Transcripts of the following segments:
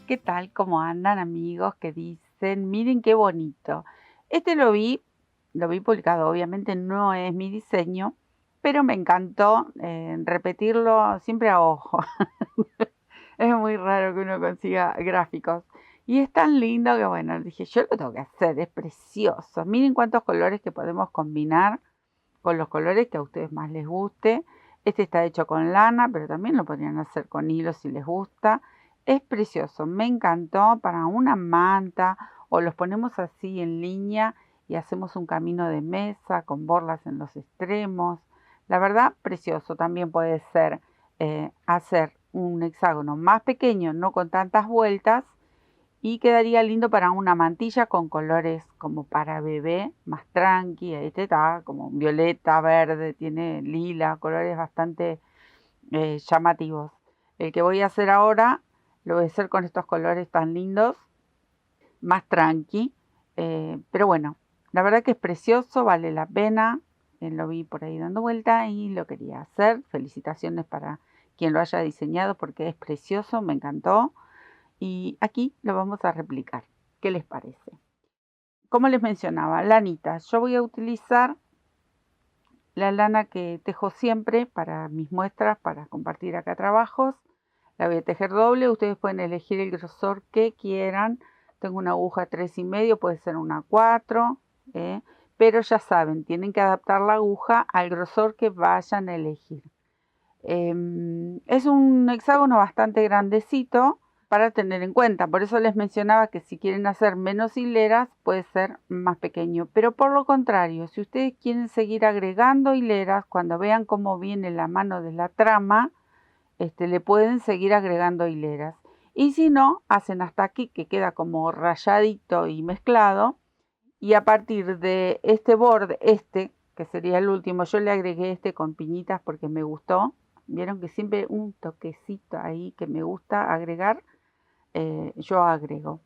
¿Qué tal? ¿Cómo andan, amigos? ¿Qué dicen? Miren qué bonito. Este lo vi publicado, obviamente no es mi diseño, pero me encantó repetirlo siempre a ojo. Es muy raro que uno consiga gráficos. Y es tan lindo que, bueno, dije, yo lo tengo que hacer, es precioso. Miren cuántos colores que podemos combinar con los colores que a ustedes más les guste. Este está hecho con lana, pero también lo podrían hacer con hilo si les gusta. Es precioso, me encantó para una manta o los ponemos así en línea y hacemos un camino de mesa con borlas en los extremos. La verdad, precioso. También puede ser hacer un hexágono más pequeño, no con tantas vueltas, y quedaría lindo para una mantilla con colores como para bebé, más tranqui. Este está como violeta, verde, tiene lila, colores bastante llamativos. El que voy a hacer ahora lo voy a hacer con estos colores tan lindos, más tranqui. Pero bueno, la verdad que es precioso, vale la pena. Lo vi por ahí dando vuelta y lo quería hacer. Felicitaciones para quien lo haya diseñado porque es precioso, me encantó. Y aquí lo vamos a replicar. ¿Qué les parece? Como les mencionaba, lanita. Yo voy a utilizar la lana que tejo siempre para mis muestras, para compartir acá trabajos. La voy a tejer doble. Ustedes pueden elegir el grosor que quieran. Tengo una aguja 3,5, puede ser una 4. Pero ya saben, tienen que adaptar la aguja al grosor que vayan a elegir. Es un hexágono bastante grandecito para tener en cuenta. Por eso les mencionaba que si quieren hacer menos hileras puede ser más pequeño. Pero por lo contrario, si ustedes quieren seguir agregando hileras, cuando vean cómo viene la mano de la trama, le pueden seguir agregando hileras. Y si no, hacen hasta aquí que queda como rayadito y mezclado. Y a partir de este borde, que sería el último, yo le agregué con piñitas porque me gustó. Vieron que siempre un toquecito ahí que me gusta agregar, yo agrego.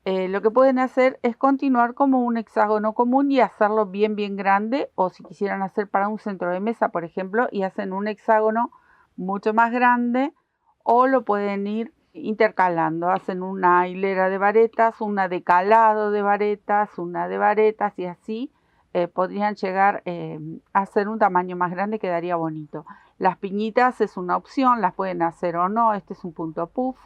Lo que pueden hacer es continuar como un hexágono común y hacerlo bien grande, o si quisieran hacer para un centro de mesa, por ejemplo, y hacen un hexágono mucho más grande, o lo pueden ir intercalando. Hacen una hilera de varetas, una de calado de varetas, una de varetas, y así podrían llegar a hacer un tamaño más grande, quedaría bonito. Las piñitas es una opción, las pueden hacer o no. Este es un punto puff,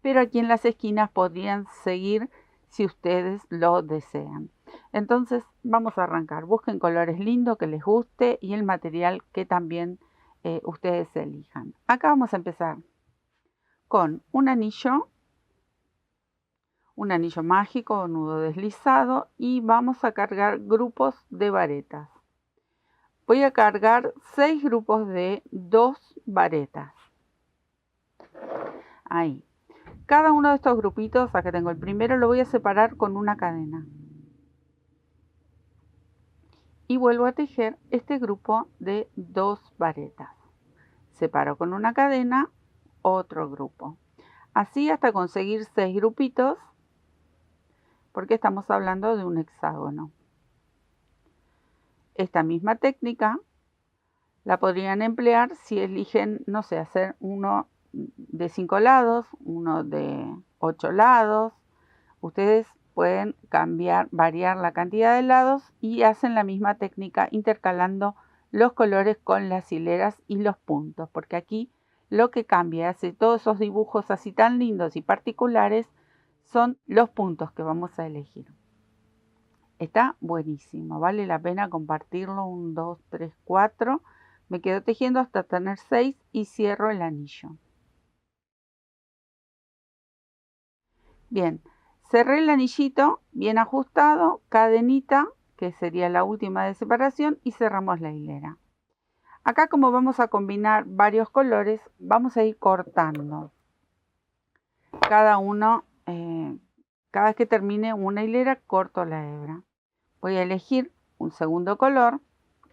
pero aquí en las esquinas podrían seguir si ustedes lo desean. Entonces vamos a arrancar. Busquen colores lindos que les guste y el material que también ustedes elijan. Acá vamos a empezar con un anillo mágico, nudo deslizado, y vamos a cargar grupos de varetas. Voy a cargar 6 grupos de 2 varetas. Ahí. Cada uno de estos grupitos, acá tengo el primero, lo voy a separar con una cadena. Y vuelvo a tejer este grupo de 2 varetas. Separo con una cadena otro grupo. Así hasta conseguir 6 grupitos, porque estamos hablando de un hexágono. Esta misma técnica la podrían emplear si eligen, no sé, hacer uno de 5 lados, uno de 8 lados. Ustedes pueden cambiar, variar la cantidad de lados y hacen la misma técnica intercalando los colores con las hileras y los puntos, porque aquí lo que cambia, hace todos esos dibujos así tan lindos y particulares, son los puntos que vamos a elegir. Está buenísimo, vale la pena compartirlo. 1, 2, 3, 4. Me quedo tejiendo hasta tener 6 y cierro el anillo. Bien, cerré el anillito bien ajustado, cadenita, que sería la última de separación, y cerramos la hilera. Acá, como vamos a combinar varios colores, vamos a ir cortando cada uno. Cada vez que termine una hilera, corto la hebra. Voy a elegir un segundo color.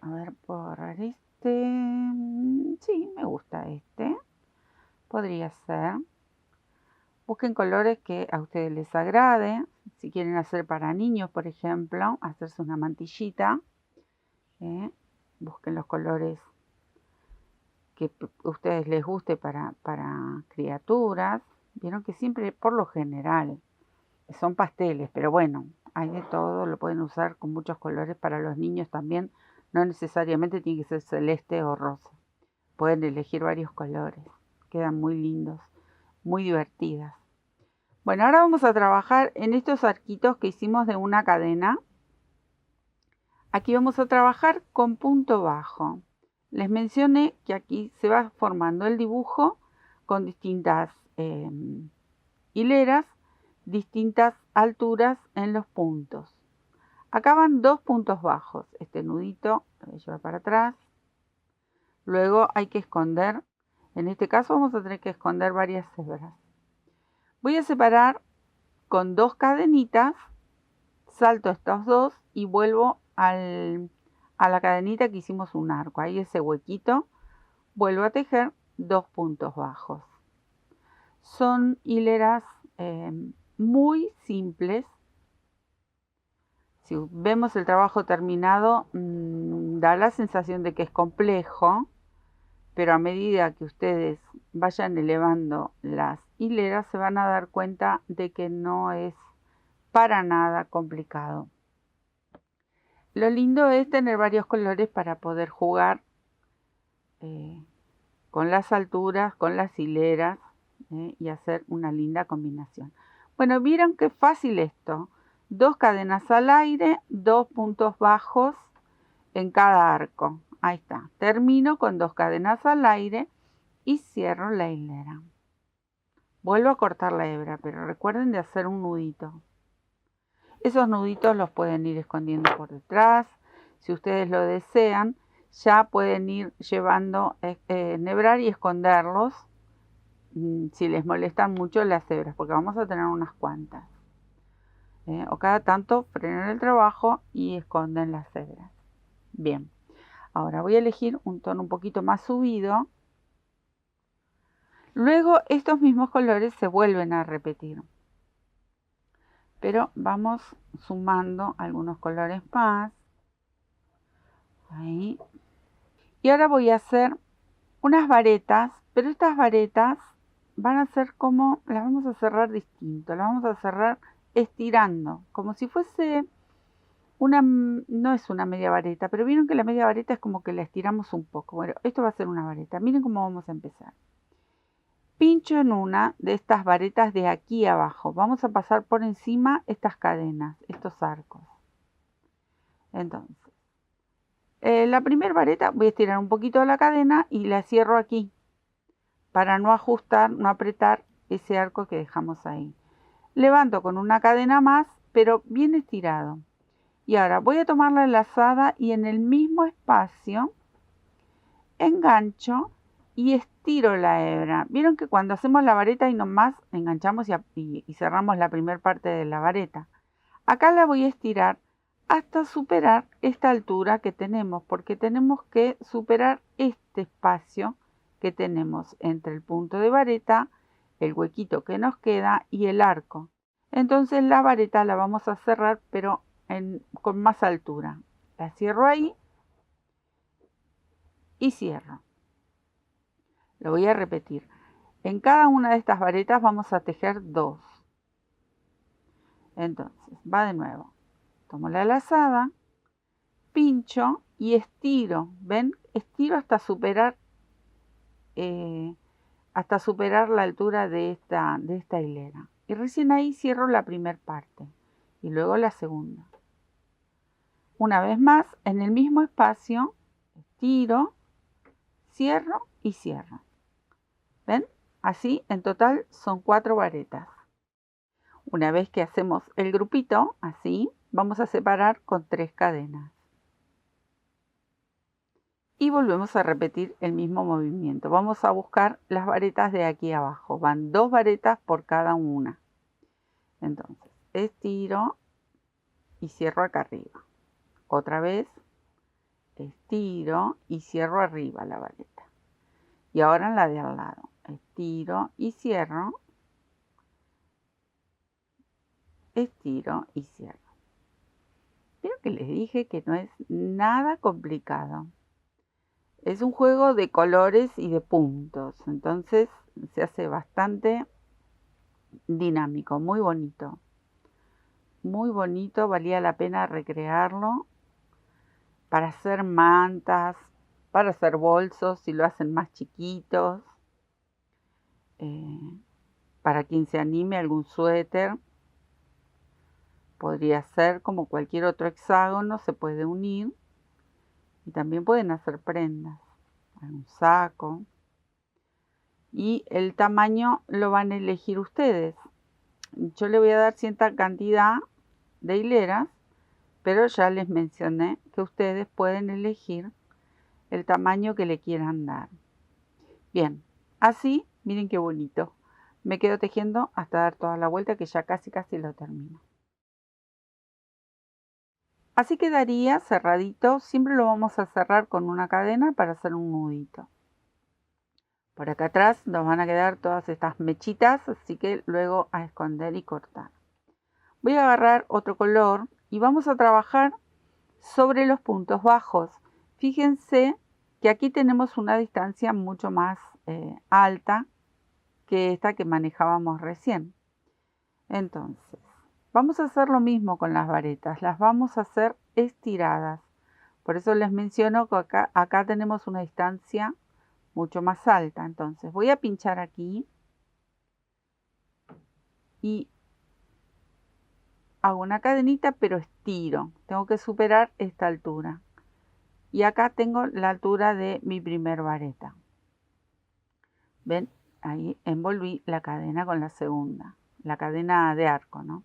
A ver, puedo agarrar este. Sí, me gusta este. Podría ser. Busquen colores que a ustedes les agrade. Si quieren hacer para niños, por ejemplo, hacerse una mantillita, busquen los colores que a ustedes les guste para criaturas. Vieron que siempre, por lo general, son pasteles, pero bueno, hay de todo, lo pueden usar con muchos colores para los niños también. No necesariamente tiene que ser celeste o rosa. Pueden elegir varios colores. Quedan muy lindos, muy divertidas. Bueno, ahora vamos a trabajar en estos arquitos que hicimos de una cadena. Aquí vamos a trabajar con punto bajo. Les mencioné que aquí se va formando el dibujo con distintas hileras, distintas alturas en los puntos. Acá van 2 puntos bajos. Este nudito lo voy a llevar para atrás. Luego hay que esconder. En este caso vamos a tener que esconder varias hebras. Voy a separar con 2 cadenitas. Salto estos 2 y vuelvo a la cadenita que hicimos un arco. Ahí ese huequito. Vuelvo a tejer 2 puntos bajos. Son hileras muy simples. Si vemos el trabajo terminado, da la sensación de que es complejo, pero a medida que ustedes vayan elevando las hileras, se van a dar cuenta de que no es para nada complicado. Lo lindo es tener varios colores para poder jugar con las alturas, con las hileras y hacer una linda combinación. Bueno, vieron qué fácil esto. 2 cadenas al aire, 2 puntos bajos en cada arco. Ahí está. Termino con 2 cadenas al aire y cierro la hilera. Vuelvo a cortar la hebra, pero recuerden de hacer un nudito. Esos nuditos los pueden ir escondiendo por detrás. Si ustedes lo desean, ya pueden ir llevando, enhebrar y esconderlos si les molestan mucho las hebras, porque vamos a tener unas cuantas. O cada tanto frenan el trabajo y esconden las hebras. Bien, ahora voy a elegir un tono un poquito más subido. Luego estos mismos colores se vuelven a repetir, pero vamos sumando algunos colores más. Ahí. Y ahora voy a hacer unas varetas, pero estas varetas van a ser como, las vamos a cerrar distinto, las vamos a cerrar estirando, como si fuese una, no es una media vareta, pero vieron que la media vareta es como que la estiramos un poco. Bueno, esto va a ser una vareta. Miren cómo vamos a empezar. Pincho en una de estas varetas de aquí abajo. Vamos a pasar por encima estas cadenas, estos arcos. Entonces, la primera vareta voy a estirar un poquito la cadena y la cierro aquí para no ajustar, no apretar ese arco que dejamos ahí. Levanto con una cadena más, pero bien estirado. Y ahora voy a tomar la lazada y en el mismo espacio engancho y estiro la hebra. Vieron que cuando hacemos la vareta y nomás enganchamos y cerramos la primera parte de la vareta. Acá la voy a estirar hasta superar esta altura que tenemos, porque tenemos que superar este espacio que tenemos entre el punto de vareta, el huequito que nos queda y el arco. Entonces la vareta la vamos a cerrar, pero con más altura. La cierro ahí y cierro. Lo voy a repetir. En cada una de estas varetas vamos a tejer 2. Entonces, va de nuevo. Tomo la lazada, pincho y estiro. ¿Ven? Estiro hasta superar la altura de esta hilera. Y recién ahí cierro la primera parte. Y luego la segunda. Una vez más, en el mismo espacio, estiro, cierro y cierro. ¿Ven? Así, en total, son 4 varetas. Una vez que hacemos el grupito, así, vamos a separar con 3 cadenas. Y volvemos a repetir el mismo movimiento. Vamos a buscar las varetas de aquí abajo. Van 2 varetas por cada una. Entonces, estiro y cierro acá arriba. Otra vez, estiro y cierro arriba la vareta. Y ahora en la de al lado. Estiro y cierro. Estiro y cierro. Pero que les dije que no es nada complicado. Es un juego de colores y de puntos. Entonces se hace bastante dinámico, muy bonito. Muy bonito, valía la pena recrearlo para hacer mantas, para hacer bolsos si lo hacen más chiquitos, para quien se anime algún suéter. Podría ser como cualquier otro hexágono, se puede unir y también pueden hacer prendas, un saco. Y el tamaño lo van a elegir ustedes. Yo le voy a dar cierta cantidad de hileras, pero ya les mencioné que ustedes pueden elegir el tamaño que le quieran dar. Bien, así, miren qué bonito. Me quedo tejiendo hasta dar toda la vuelta, que ya casi lo termino. Así quedaría cerradito. Siempre lo vamos a cerrar con una cadena para hacer un nudito. Por acá atrás nos van a quedar todas estas mechitas, así que luego a esconder y cortar. Voy a agarrar otro color y vamos a trabajar sobre los puntos bajos. Fíjense que aquí tenemos una distancia mucho más alta que esta que manejábamos recién. Entonces, vamos a hacer lo mismo con las varetas. Las vamos a hacer estiradas. Por eso les menciono que acá tenemos una distancia mucho más alta. Entonces, voy a pinchar aquí y hago una cadenita, pero estiro. Tengo que superar esta altura. Y acá tengo la altura de mi primer vareta. ¿Ven? Ahí envolví la cadena con la segunda. La cadena de arco, ¿no?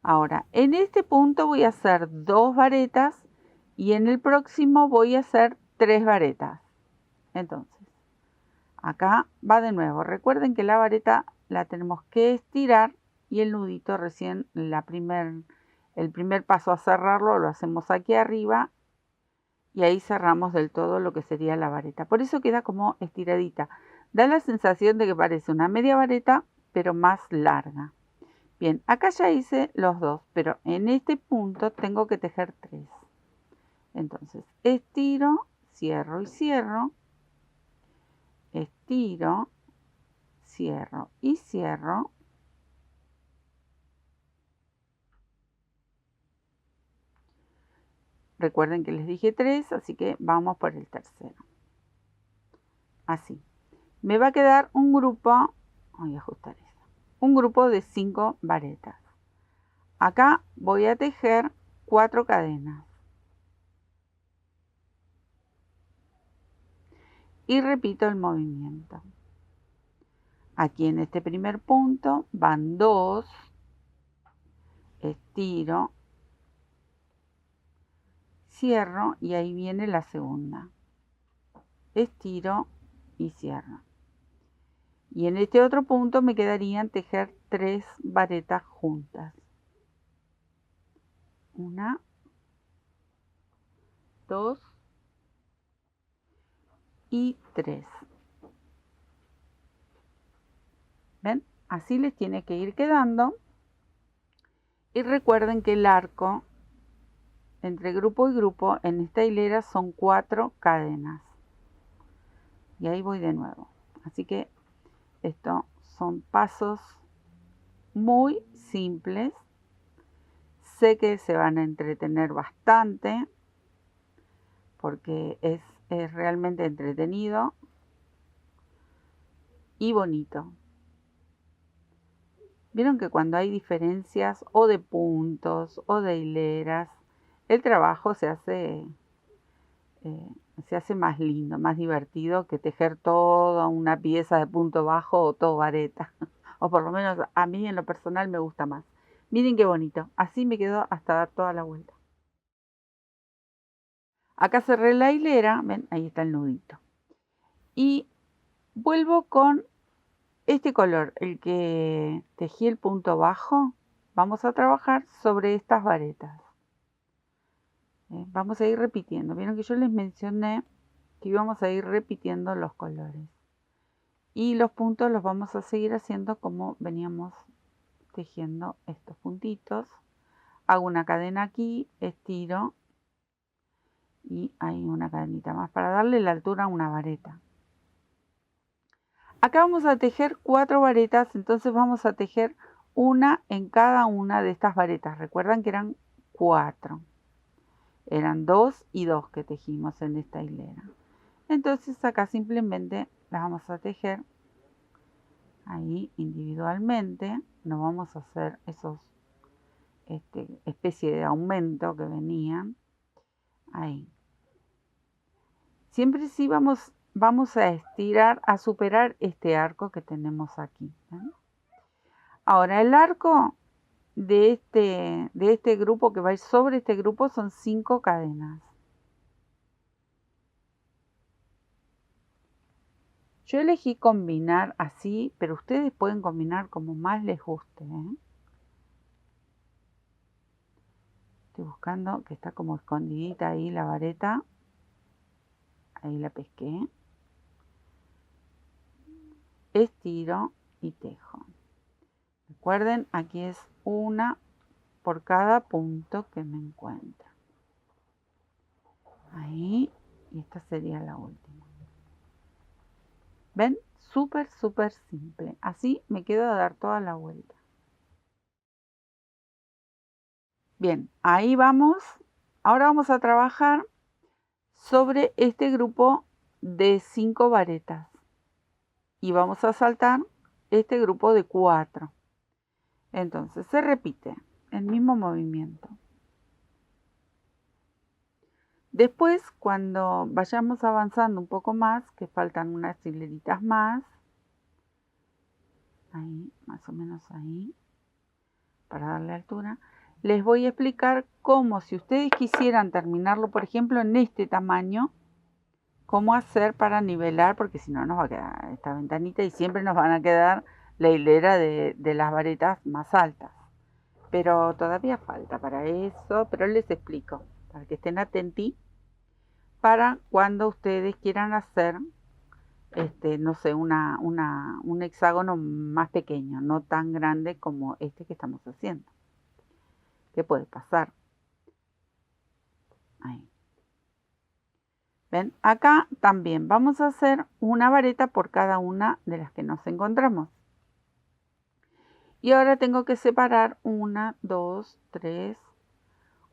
Ahora, en este punto voy a hacer 2 varetas y en el próximo voy a hacer 3 varetas. Entonces, acá va de nuevo. Recuerden que la vareta la tenemos que estirar y el nudito recién, el primer paso a cerrarlo lo hacemos aquí arriba y ahí cerramos del todo lo que sería la vareta. Por eso queda como estiradita. Da la sensación de que parece una media vareta, pero más larga. Bien, acá ya hice los 2, pero en este punto tengo que tejer 3. Entonces, estiro, cierro y cierro, estiro, cierro y cierro. Recuerden que les dije 3, así que vamos por el tercero. Así. Me va a quedar un grupo, voy a ajustar eso, un grupo de 5 varetas. Acá voy a tejer 4 cadenas. Y repito el movimiento. Aquí en este primer punto van 2, estiro, cierro y ahí viene la segunda. Estiro y cierro. Y en este otro punto me quedarían tejer 3 varetas juntas. 1, 2 y 3. ¿Ven? Así les tiene que ir quedando. Y recuerden que el arco entre grupo y grupo en esta hilera son 4 cadenas. Y ahí voy de nuevo. Así que estos son pasos muy simples. Sé que se van a entretener bastante porque es realmente entretenido y bonito. Vieron que cuando hay diferencias o de puntos o de hileras, el trabajo se hace más lindo, más divertido que tejer toda una pieza de punto bajo o todo vareta. O por lo menos a mí en lo personal me gusta más. Miren qué bonito. Así me quedó hasta dar toda la vuelta. Acá cerré la hilera. Ven, ahí está el nudito. Y vuelvo con este color, el que tejí el punto bajo. Vamos a trabajar sobre estas varetas. Vamos a ir repitiendo. Vieron que yo les mencioné que íbamos a ir repitiendo los colores. Y los puntos los vamos a seguir haciendo como veníamos tejiendo estos puntitos. Hago una cadena aquí, estiro y hay una cadenita más para darle la altura a una vareta. Acá vamos a tejer 4 varetas, entonces vamos a tejer una en cada una de estas varetas. Recuerdan que eran 4. Eran 2 y 2 que tejimos en esta hilera. Entonces acá simplemente las vamos a tejer ahí individualmente. No vamos a hacer esos especie de aumento que venían ahí. Siempre sí vamos a estirar, a superar este arco que tenemos aquí. Ahora el arco de este grupo que va a ir sobre este grupo son 5 cadenas. Yo elegí combinar así, pero ustedes pueden combinar como más les guste. Estoy buscando que está como escondidita ahí la vareta. Ahí la pesqué. Estiro y tejo. Recuerden, aquí es una por cada punto que me encuentro. Ahí, y esta sería la última. ¿Ven? Súper, súper simple. Así me quedo a dar toda la vuelta. Bien, ahí vamos. Ahora vamos a trabajar sobre este grupo de 5 varetas. Y vamos a saltar este grupo de 4. Entonces se repite el mismo movimiento. Después, cuando vayamos avanzando un poco más, que faltan unas hileritas más, ahí, más o menos ahí, para darle altura, les voy a explicar cómo, si ustedes quisieran terminarlo, por ejemplo, en este tamaño, cómo hacer para nivelar, porque si no nos va a quedar esta ventanita y siempre nos van a quedar la hilera de las varetas más altas. Pero todavía falta para eso, pero les explico, para que estén atentos, para cuando ustedes quieran hacer, no sé, un hexágono más pequeño, no tan grande como este que estamos haciendo. ¿Qué puede pasar? Ahí. ¿Ven? Acá también vamos a hacer una vareta por cada una de las que nos encontramos. Y ahora tengo que separar 1, 2, 3,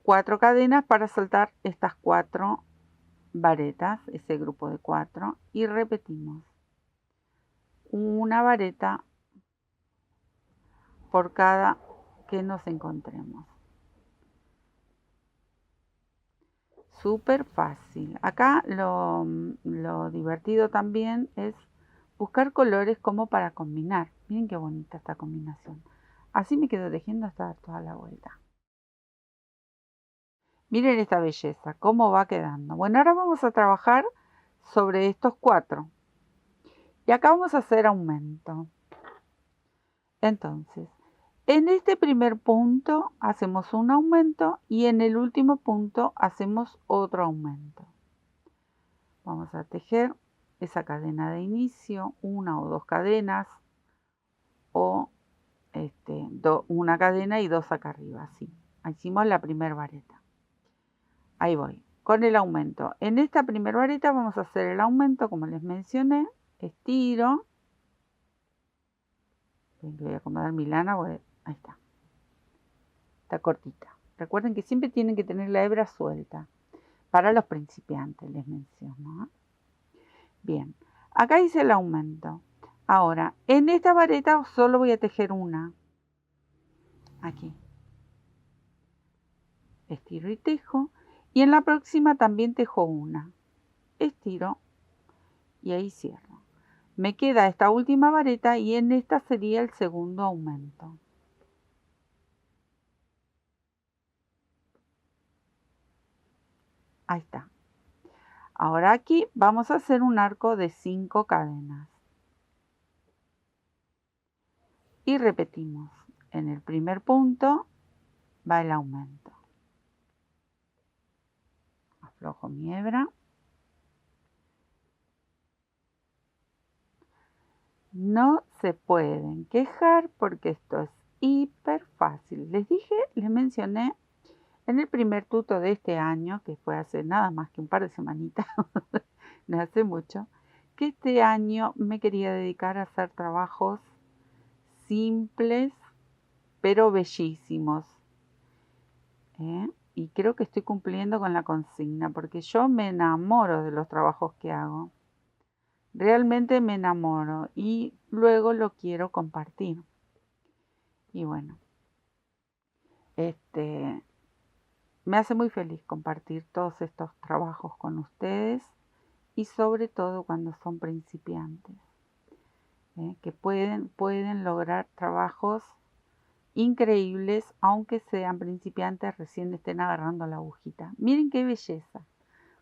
4 cadenas para saltar estas 4 varetas, ese grupo de 4, y repetimos. Una vareta por cada que nos encontremos. Súper fácil. Acá lo divertido también es buscar colores como para combinar. Miren qué bonita esta combinación. Así me quedo tejiendo hasta dar toda la vuelta. Miren esta belleza, cómo va quedando. Bueno, ahora vamos a trabajar sobre estos 4. Y acá vamos a hacer aumento. Entonces, en este primer punto hacemos un aumento y en el último punto hacemos otro aumento. Vamos a tejer esa cadena de inicio, 1 o 2 cadenas, o una cadena y 2 acá arriba, así. Hicimos la primera vareta. Ahí voy, con el aumento. En esta primera vareta vamos a hacer el aumento, como les mencioné. Estiro. Voy a acomodar mi lana, ahí está. Está cortita. Recuerden que siempre tienen que tener la hebra suelta. Para los principiantes les menciono. Bien, acá hice el aumento. Ahora, en esta vareta solo voy a tejer una. Aquí. Estiro y tejo. Y en la próxima también tejo una. Estiro y ahí cierro. Me queda esta última vareta y en esta sería el segundo aumento. Ahí está. Ahora aquí vamos a hacer un arco de 5 cadenas. Y repetimos. En el primer punto va el aumento. Aflojo mi hebra. No se pueden quejar porque esto es hiper fácil. Les dije, les mencioné en el primer tuto de este año, que fue hace nada más que un par de semanitas, no hace mucho, que este año me quería dedicar a hacer trabajos simples, pero bellísimos. Y creo que estoy cumpliendo con la consigna, porque yo me enamoro de los trabajos que hago. Realmente me enamoro y luego lo quiero compartir. Y bueno, me hace muy feliz compartir todos estos trabajos con ustedes y sobre todo cuando son principiantes, que pueden lograr trabajos increíbles aunque sean principiantes, recién estén agarrando la agujita. Miren qué belleza,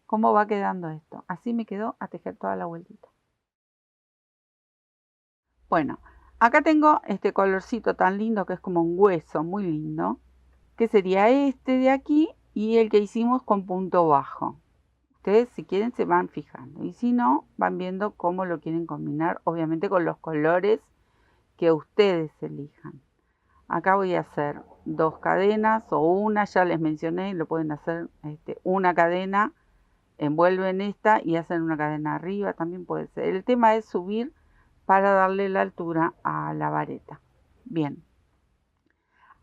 cómo va quedando esto. Así me quedó a tejer toda la vueltita. Bueno, acá tengo este colorcito tan lindo que es como un hueso, muy lindo, que sería este de aquí y el que hicimos con punto bajo. Ustedes si quieren se van fijando y si no van viendo cómo lo quieren combinar, obviamente con los colores que ustedes elijan. Acá voy a hacer 2 cadenas o una, ya les mencioné, lo pueden hacer una cadena, envuelven esta y hacen una cadena arriba, también puede ser. El tema es subir para darle la altura a la vareta. Bien,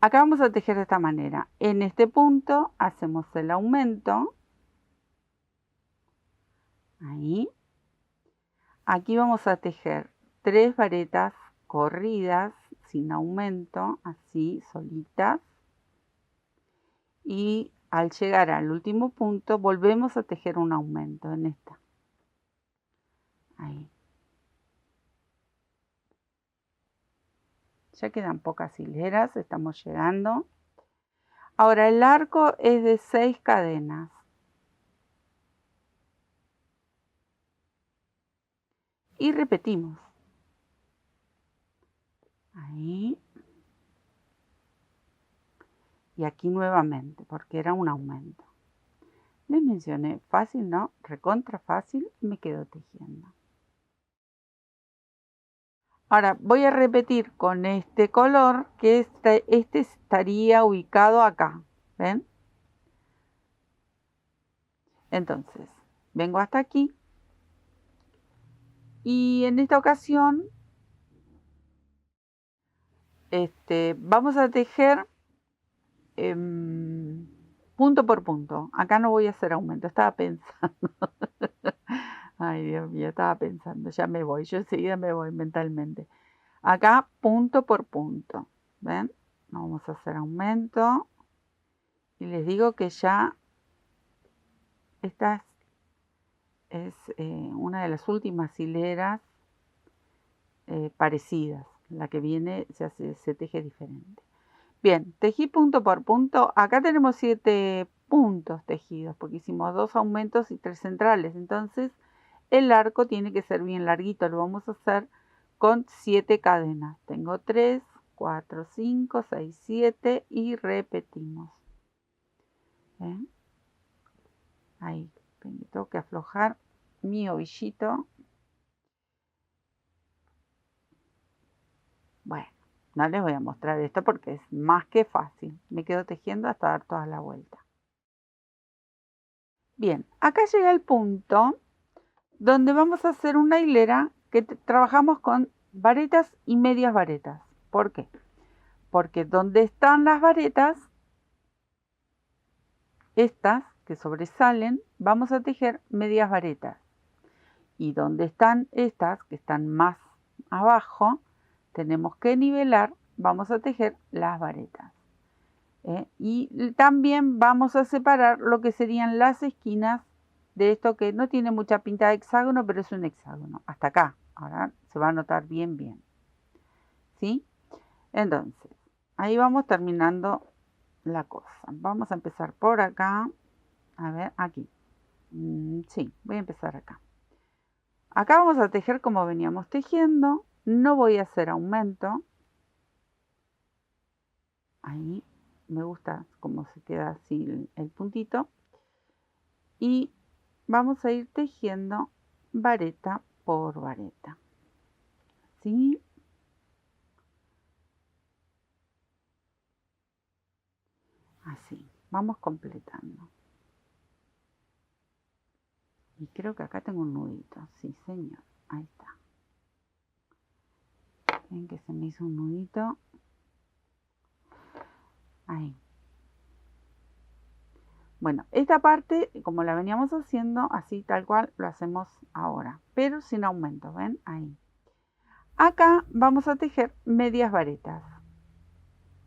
acá vamos a tejer de esta manera. En este punto hacemos el aumento, ahí. Aquí vamos a tejer 3 varetas corridas sin aumento, así solitas. Y al llegar al último punto volvemos a tejer un aumento en esta. Ahí. Ya quedan pocas hileras, estamos llegando. Ahora el arco es de 6 cadenas. Y repetimos. Ahí. Y aquí nuevamente, porque era un aumento. Les mencioné, fácil, ¿no? Recontra fácil, me quedo tejiendo. Ahora voy a repetir con este color que este estaría ubicado acá. ¿Ven? Entonces, vengo hasta aquí. Y en esta ocasión vamos a tejer punto por punto. Acá no voy a hacer aumento, estaba pensando. Ay, Dios mío, estaba pensando, ya me voy, yo enseguida me voy mentalmente. Acá punto por punto, ¿ven? Vamos a hacer aumento. Y les digo que ya esta es una de las últimas hileras parecidas. La que viene se teje diferente. Bien, tejí punto por punto. Acá tenemos 7 puntos tejidos porque hicimos 2 aumentos y 3 centrales. Entonces el arco tiene que ser bien larguito. Lo vamos a hacer con 7 cadenas. Tengo 3, 4, 5, 6, 7 y repetimos. ¿Ven? Ahí, tengo que aflojar mi ovillito. Bueno, no les voy a mostrar esto porque es más que fácil. Me quedo tejiendo hasta dar toda la vuelta. Bien, acá llega el punto donde vamos a hacer una hilera que trabajamos con varetas y medias varetas. ¿Por qué? Porque donde están las varetas, estas que sobresalen, vamos a tejer medias varetas. Y donde están estas que están más abajo, tenemos que nivelar, vamos a tejer las varetas. Y también vamos a separar lo que serían las esquinas de esto que no tiene mucha pinta de hexágono, pero es un hexágono. Hasta acá. Ahora se va a notar bien, bien. ¿Sí? Entonces, ahí vamos terminando la cosa. Vamos a empezar por acá. A ver, aquí. Sí, voy a empezar acá. Acá vamos a tejer como veníamos tejiendo. No voy a hacer aumento. Ahí me gusta cómo se queda así el puntito. Y vamos a ir tejiendo vareta por vareta. ¿Sí? Así. Vamos completando. Y creo que acá tengo un nudito. Sí, señor. Ahí está. Ven que se me hizo un nudito. Ahí. Bueno, esta parte, como la veníamos haciendo, así tal cual lo hacemos ahora, pero sin aumento, ¿ven? Ahí. Acá vamos a tejer medias varetas,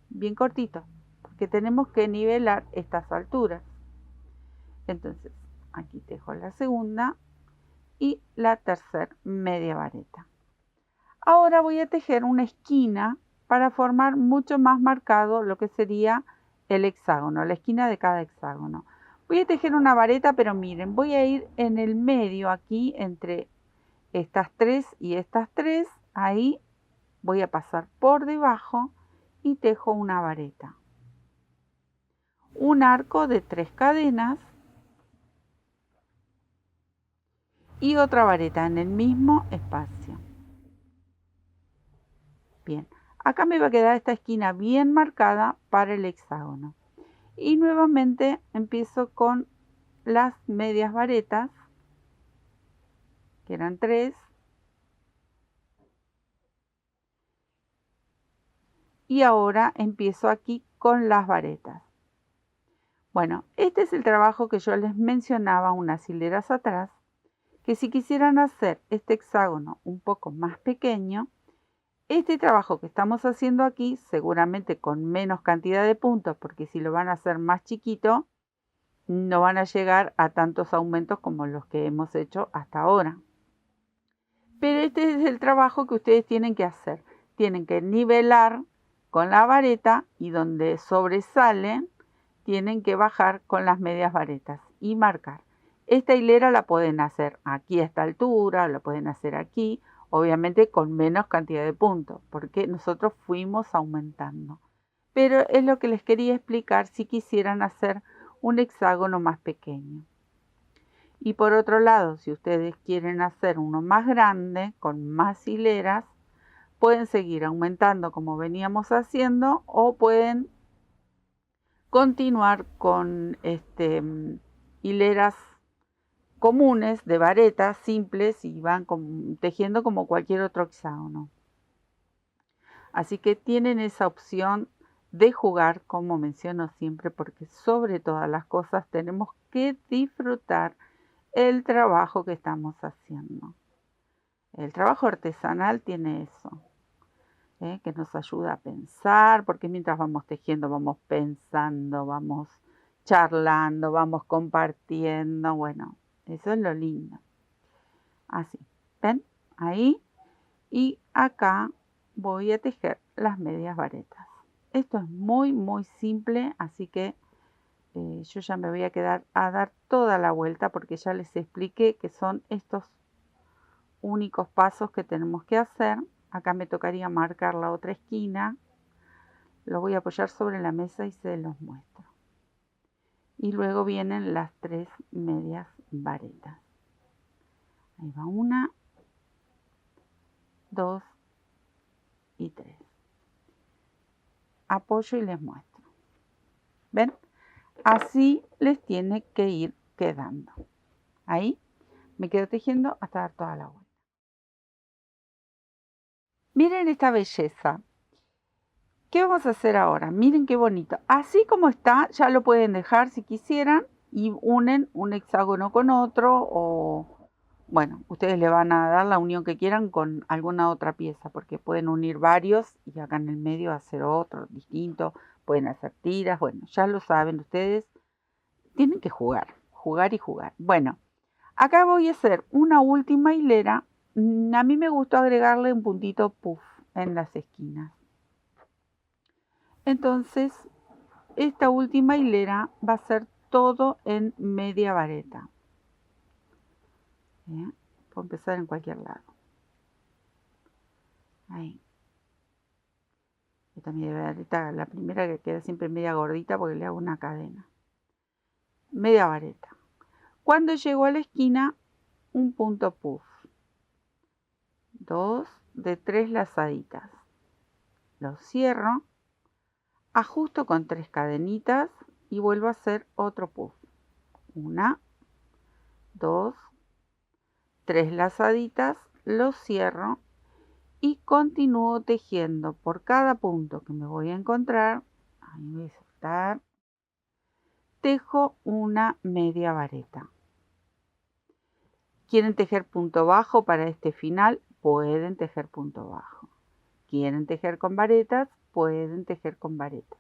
bien cortito, porque tenemos que nivelar estas alturas. Entonces, aquí tejo la segunda y la tercera media vareta. Ahora voy a tejer una esquina para formar mucho más marcado lo que sería el hexágono, la esquina de cada hexágono. Voy a tejer una vareta, pero miren, voy a ir en el medio aquí entre estas tres y estas tres. Ahí voy a pasar por debajo y tejo una vareta. Un arco de 3 cadenas y otra vareta en el mismo espacio. Bien, acá me va a quedar esta esquina bien marcada para el hexágono. Y nuevamente empiezo con las medias varetas, que eran 3. Y ahora empiezo aquí con las varetas. Bueno, este es el trabajo que yo les mencionaba unas hileras atrás, que si quisieran hacer este hexágono un poco más pequeño, este trabajo que estamos haciendo aquí, seguramente con menos cantidad de puntos, porque si lo van a hacer más chiquito, no van a llegar a tantos aumentos como los que hemos hecho hasta ahora. Pero este es el trabajo que ustedes tienen que hacer. Tienen que nivelar con la vareta y donde sobresalen, tienen que bajar con las medias varetas y marcar. Esta hilera la pueden hacer aquí a esta altura, la pueden hacer aquí, obviamente con menos cantidad de puntos, porque nosotros fuimos aumentando. Pero es lo que les quería explicar si quisieran hacer un hexágono más pequeño. Y por otro lado, si ustedes quieren hacer uno más grande, con más hileras, pueden seguir aumentando como veníamos haciendo o pueden continuar con hileras comunes de varetas simples y van tejiendo como cualquier otro hexágono. Así que tienen esa opción de jugar, como menciono siempre, porque sobre todas las cosas tenemos que disfrutar el trabajo que estamos haciendo. El trabajo artesanal tiene eso, que nos ayuda a pensar, porque mientras vamos tejiendo vamos pensando, vamos charlando, vamos compartiendo. Bueno, eso es lo lindo. Así, ¿ven? Ahí. Y acá voy a tejer las medias varetas. Esto es muy, muy simple, así que yo ya me voy a quedar a dar toda la vuelta porque ya les expliqué que son estos únicos pasos que tenemos que hacer. Acá me tocaría marcar la otra esquina. Lo voy a apoyar sobre la mesa y se los muestro. Y luego vienen las 3 medias varetas. Ahí va 1, 2 y 3. Apoyo y les muestro. ¿Ven? Así les tiene que ir quedando. Ahí me quedo tejiendo hasta dar toda la vuelta. Miren esta belleza. ¿Qué vamos a hacer ahora? Miren qué bonito. Así como está, ya lo pueden dejar si quisieran y unen un hexágono con otro o, bueno, ustedes le van a dar la unión que quieran con alguna otra pieza porque pueden unir varios y acá en el medio hacer otro distinto. Pueden hacer tiras, bueno, ya lo saben ustedes. Tienen que jugar, jugar y jugar. Bueno, acá voy a hacer una última hilera. A mí me gustó agregarle un puntito puff en las esquinas. Entonces, esta última hilera va a ser todo en media vareta. ¿Bien? Puedo empezar en cualquier lado. Ahí. Esta media vareta, la primera que queda siempre media gordita porque le hago una cadena. Media vareta. Cuando llego a la esquina, un punto puff. 2 de 3 lazaditas. Lo cierro, ajusto con 3 cadenitas y vuelvo a hacer otro puff. 1, 2, 3 lazaditas, lo cierro y continúo tejiendo por cada punto que me voy a encontrar. Ahí voy a soltar. Tejo una media vareta. ¿Quieren tejer punto bajo para este final? Pueden tejer punto bajo. ¿Quieren tejer con varetas? Pueden tejer con varetas.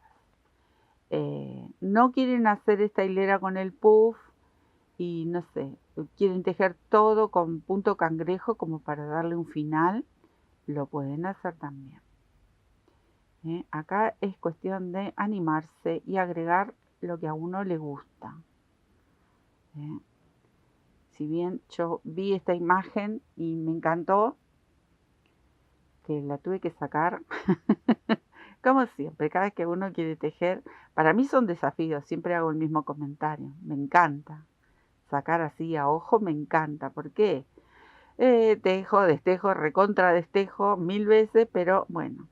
No quieren hacer esta hilera con el puff y no sé, quieren tejer todo con punto cangrejo como para darle un final, lo pueden hacer también. Acá es cuestión de animarse y agregar lo que a uno le gusta. Si bien yo vi esta imagen y me encantó, que la tuve que sacar, como siempre, cada vez que uno quiere tejer, para mí son desafíos, siempre hago el mismo comentario, me encanta. Sacar así a ojo me encanta, ¿por qué? Tejo, destejo, recontra destejo 1000 veces, pero bueno,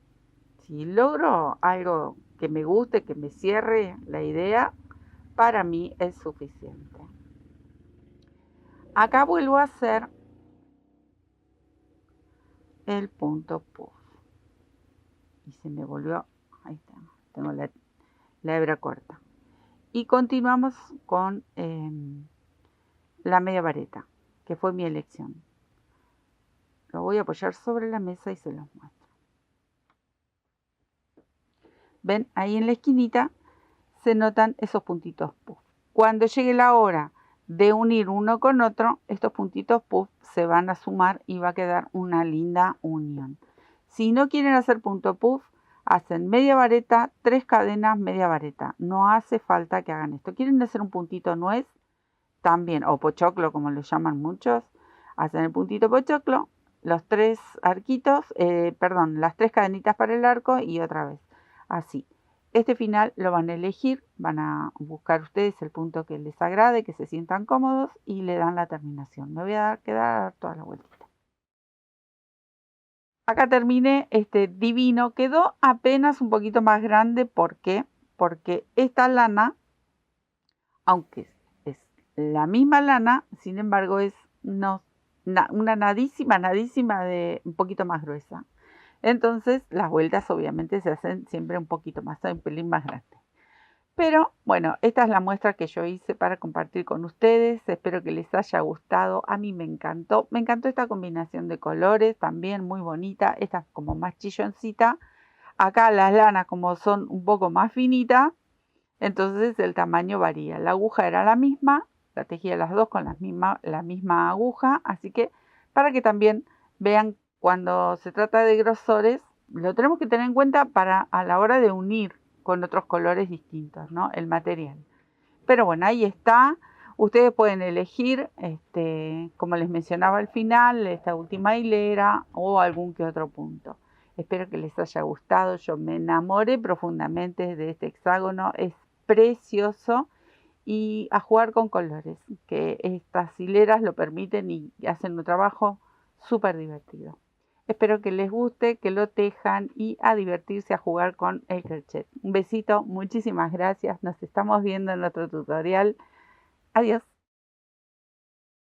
si logro algo que me guste, que me cierre la idea, para mí es suficiente. Acá vuelvo a hacer el punto puff. Y se me volvió, ahí está, tengo la hebra corta. Y continuamos con la media vareta, que fue mi elección. Lo voy a apoyar sobre la mesa y se los muestro. Ven, ahí en la esquinita se notan esos puntitos puff. Cuando llegue la hora de unir uno con otro, estos puntitos puff se van a sumar y va a quedar una linda unión. Si no quieren hacer punto puff, hacen media vareta, 3 cadenas, media vareta. No hace falta que hagan esto. ¿Quieren hacer un puntito nuez? También, o pochoclo como lo llaman muchos. Hacen el puntito pochoclo, los 3 arquitos, las 3 cadenitas para el arco y otra vez. Así. Este final lo van a elegir, van a buscar ustedes el punto que les agrade, que se sientan cómodos y le dan la terminación. Me voy a quedar toda la vueltita. Acá terminé este divino, quedó apenas un poquito más grande. ¿Por qué? Porque esta lana, aunque es la misma lana, sin embargo es una nadísima de un poquito más gruesa. Entonces las vueltas obviamente se hacen siempre un poquito más, un pelín más grande. Pero bueno, esta es la muestra que yo hice para compartir con ustedes. Espero que les haya gustado. A mí me encantó. Me encantó esta combinación de colores, también muy bonita. Esta es como más chilloncita. Acá las lanas como son un poco más finitas, entonces el tamaño varía. La aguja era la misma, la tejía las dos con la misma aguja. Así que para que también vean cuando se trata de grosores, lo tenemos que tener en cuenta para a la hora de unir con otros colores distintos, ¿no? El material. Pero bueno, ahí está. Ustedes pueden elegir, como les mencionaba al final, esta última hilera o algún que otro punto. Espero que les haya gustado. Yo me enamoré profundamente de este hexágono. Es precioso. Y a jugar con colores, que estas hileras lo permiten y hacen un trabajo súper divertido. Espero que les guste, que lo tejan y a divertirse a jugar con el crochet. Un besito, muchísimas gracias. Nos estamos viendo en otro tutorial. Adiós.